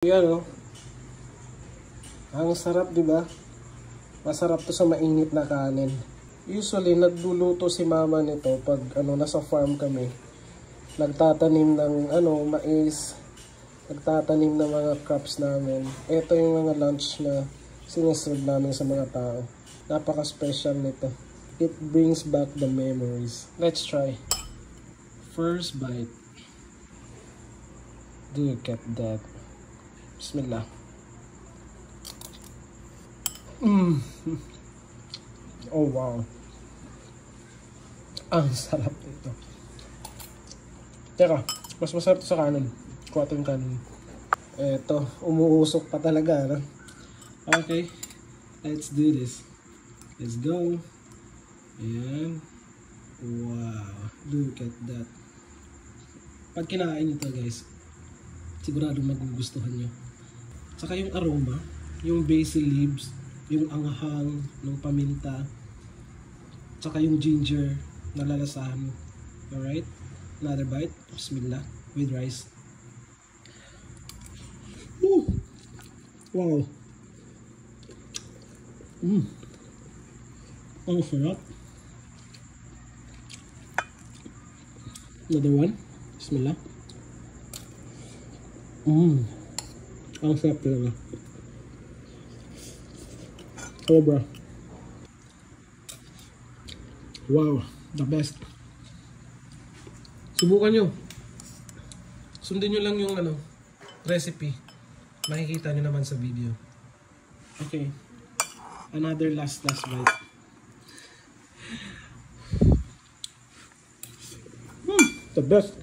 Yan o. Ang sarap, di ba? Masarap to sa mainit na kanin. Usually, nagluluto si mama nito pag nasa farm kami. Nagtatanim ng mais. Nagtatanim ng mga crops namin. Ito yung mga lunch na siniserve namin sa mga tao. Napaka-special nito. It brings back the memories. Let's try. First bite. Do you get that? Bismillah. Oh wow. Ang sarap nito. Teka, mas masarap sa kanin. Kuha ito yung kanin. Eto, umuusok pa talaga. No? Okay, let's do this. Let's go. Ayan. Wow. Look at that. Pag kinain nyo to guys, sigurado magugustuhan nyo. Saka yung aroma, yung basil leaves, yung anghang ng paminta, saka yung ginger na lalasahan mo. Alright? Another bite. Bismillah. With rice. Woo! Wow. Ang sarap. Another one. Bismillah. Ang sarap talaga. Sobra. Wow, the best. Subukan nyo. Sundin nyo lang yung recipe. Makikita nyo naman sa video. Okay. Another last bite. The best.